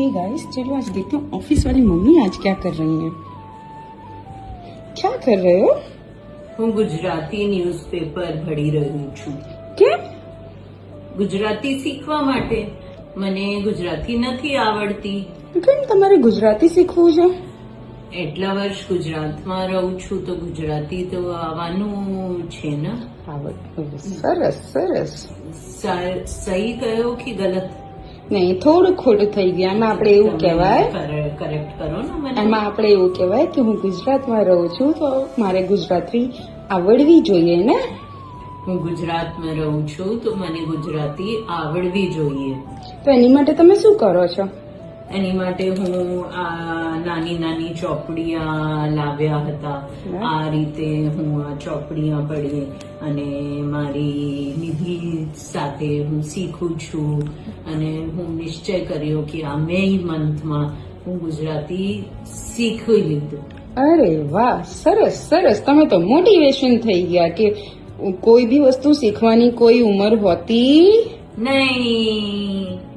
Guys चलो आज देखते हैं ऑफिस वाली मम्मी आज क्या कर रही हैं। क्या कर रहे हो? હું ગુજરાતી ન્યૂઝપેપર ભણી રહી છું। કેમ? ગુજરાતી શીખવા માટે। મને ગુજરાતી નથી આવડતી। કેમ તમારે ગુજરાતી શીખવું છે? એટલા વર્ષ ગુજરાતમાં રહું છું તો ગુજરાતી તો આવવાનું છે ને। સરસ સરસ। સહી કહ્યો કે ગલત? નહીં, થોડું ખોટું થઈ ગયું। એમાં આપણે એવું કહેવાય, કરેક્ટ કરો ને મને। એમાં આપણે એવું કહેવાય કે હું ગુજરાતમાં રહું છું તો મારે ગુજરાતી આવડવી જોઈએ ને। હું ગુજરાતમાં રહું છું તો મને ગુજરાતી આવડવી જોઈએ। તો એની માટે તમે શું કરો છો? એની માટે હું આ નાની નાની ચોપડીયા લાવ્યા હતા। આ રીતે હું આ ચોપડીયા પડી અને મારી નિધિ સાથે હું શીખું છું અને હું નિશ્ચય કર્યો કે આ મે મંથમાં હું ગુજરાતી શીખી લીધું। અરે વાહ, સરસ સરસ। તમે તો મોટિવેશન થઈ ગયા કે કોઈ બી વસ્તુ શીખવાની કોઈ ઉંમર હોતી નહીં।